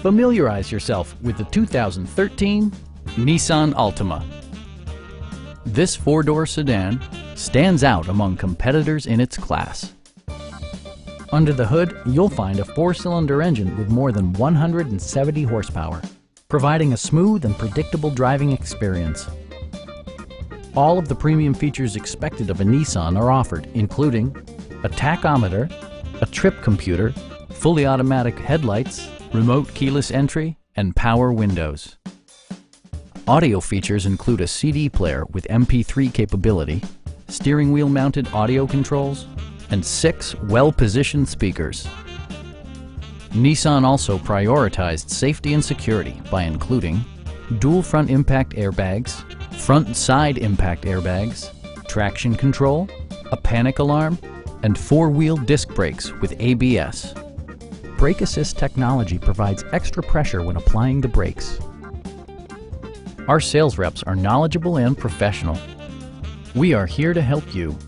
Familiarize yourself with the 2013 Nissan Altima. This four-door sedan stands out among competitors in its class. Under the hood, you'll find a four-cylinder engine with more than 170 horsepower, providing a smooth and predictable driving experience. All of the premium features expected of a Nissan are offered, including a tachometer, a trip computer, fully automatic headlights, remote keyless entry, and power windows. Audio features include a CD player with MP3 capability, steering wheel mounted audio controls, and 6 well-positioned speakers. Nissan also prioritized safety and security by including dual front impact airbags, front and side impact airbags, traction control, a panic alarm, and 4-wheel disc brakes with ABS. Brake Assist technology provides extra pressure when applying the brakes. Our sales reps are knowledgeable and professional. We are here to help you.